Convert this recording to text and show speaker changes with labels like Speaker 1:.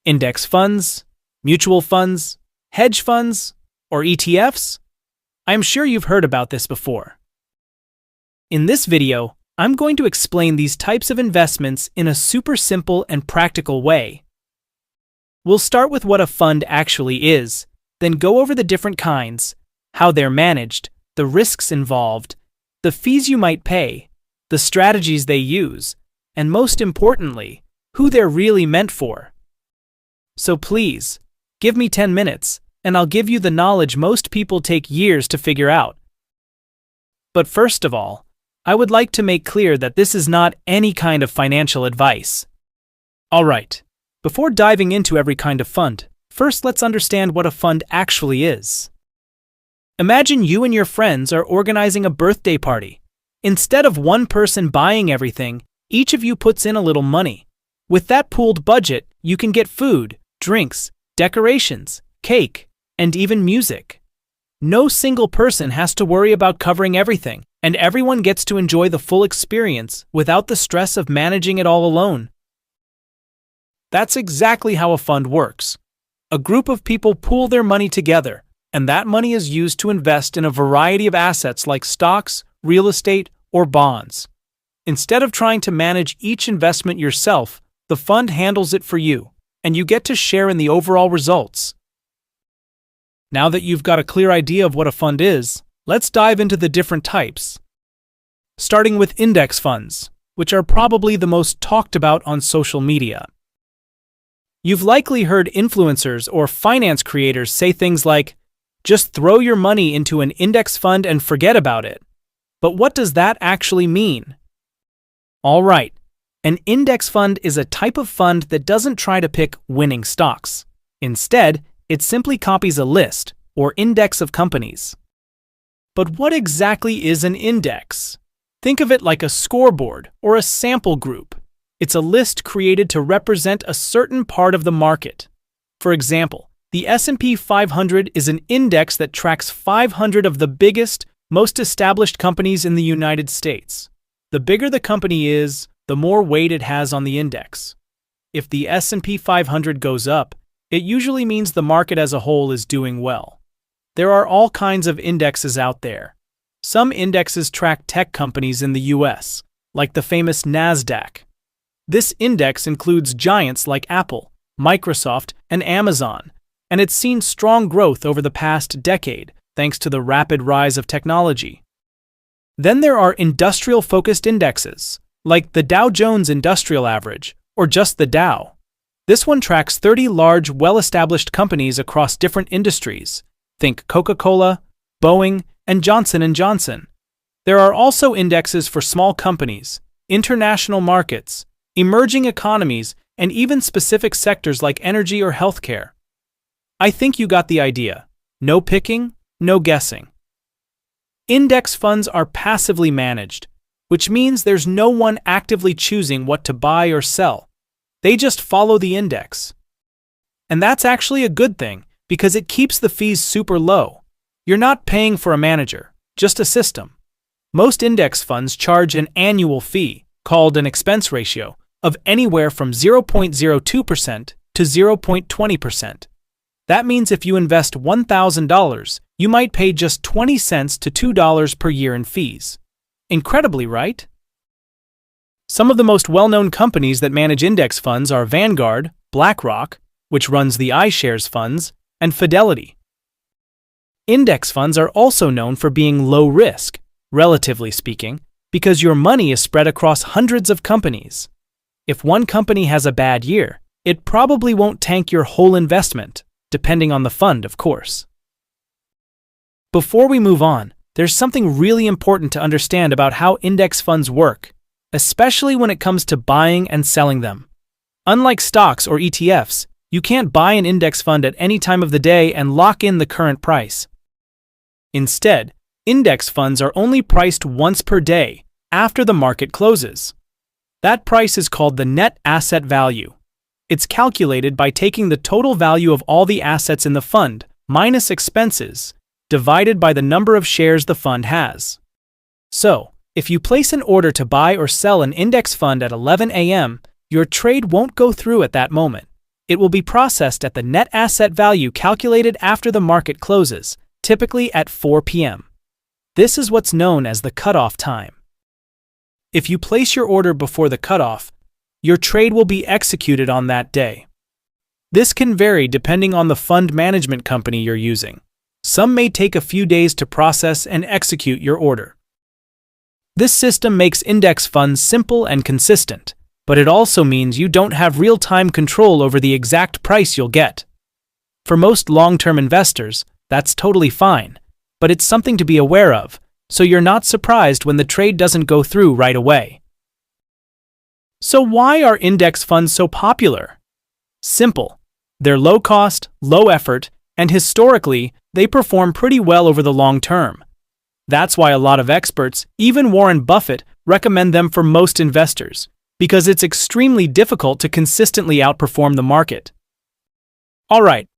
Speaker 1: Index funds, mutual funds, hedge funds, or ETFs? I'm sure you've heard about this before. In this video, I'm going to explain these types of investments in a super simple and practical way. We'll start with what a fund actually is, then go over the different kinds, how they're managed, the risks involved, the fees you might pay, the strategies they use, and most importantly, who they're really meant for. So please, give me 10 minutes, and I'll give you the knowledge most people take years to figure out. But first of all, I would like to make clear that this is not any kind of financial advice. Alright, before diving into every kind of fund, first let's understand what a fund actually is. Imagine you and your friends are organizing a birthday party. Instead of one person buying everything, each of you puts in a little money. With that pooled budget, you can get food, drinks, decorations, cake, and even music. No single person has to worry about covering everything, and everyone gets to enjoy the full experience without the stress of managing it all alone. That's exactly how a fund works. A group of people pool their money together, and that money is used to invest in a variety of assets like stocks, real estate, or bonds. Instead of trying to manage each investment yourself, the fund handles it for you, and you get to share in the overall results. Now that you've got a clear idea of what a fund is, let's dive into the different types. Starting with index funds, which are probably the most talked about on social media. You've likely heard influencers or finance creators say things like, "Just throw your money into an index fund and forget about it." But what does that actually mean? All right, an index fund is a type of fund that doesn't try to pick winning stocks. Instead, it simply copies a list or index of companies. But what exactly is an index? Think of it like a scoreboard or a sample group. It's a list created to represent a certain part of the market. For example, the S&P 500 is an index that tracks 500 of the biggest, most established companies in the United States. The bigger the company is, the more weight it has on the index. If the S&P 500 goes up, it usually means the market as a whole is doing well. There are all kinds of indexes out there. Some indexes track tech companies in the US, like the famous NASDAQ. This index includes giants like Apple, Microsoft, and Amazon, and it's seen strong growth over the past decade thanks to the rapid rise of technology. Then there are industrial-focused indexes, like the Dow Jones Industrial Average, or just the Dow. This one tracks 30 large, well-established companies across different industries. Think Coca-Cola, Boeing, and Johnson & Johnson. There are also indexes for small companies, international markets, emerging economies, and even specific sectors like energy or healthcare. I think you got the idea. No picking, no guessing. Index funds are passively managed, which means there's no one actively choosing what to buy or sell. They just follow the index. And that's actually a good thing, because it keeps the fees super low. You're not paying for a manager, just a system. Most index funds charge an annual fee, called an expense ratio, of anywhere from 0.02% to 0.20%. That means if you invest $1,000, you might pay just 20 cents to $2 per year in fees. Incredibly, right? Some of the most well-known companies that manage index funds are Vanguard, BlackRock, which runs the iShares funds, and Fidelity. Index funds are also known for being low risk, relatively speaking, because your money is spread across hundreds of companies. If one company has a bad year, it probably won't tank your whole investment, depending on the fund, of course. Before we move on, there's something really important to understand about how index funds work, especially when it comes to buying and selling them. Unlike stocks or ETFs, you can't buy an index fund at any time of the day and lock in the current price. Instead, index funds are only priced once per day, after the market closes. That price is called the net asset value. It's calculated by taking the total value of all the assets in the fund, minus expenses, divided by the number of shares the fund has. So, if you place an order to buy or sell an index fund at 11 a.m., your trade won't go through at that moment. It will be processed at the net asset value calculated after the market closes, typically at 4 p.m. This is what's known as the cutoff time. If you place your order before the cutoff, your trade will be executed on that day. This can vary depending on the fund management company you're using. Some may take a few days to process and execute your order. This system makes index funds simple and consistent, but it also means you don't have real-time control over the exact price you'll get. For most long-term investors, that's totally fine, but it's something to be aware of, so you're not surprised when the trade doesn't go through right away. So why are index funds so popular? Simple. They're low cost, low effort, and historically, they perform pretty well over the long term. That's why a lot of experts, even Warren Buffett, recommend them for most investors, because it's extremely difficult to consistently outperform the market. Alright,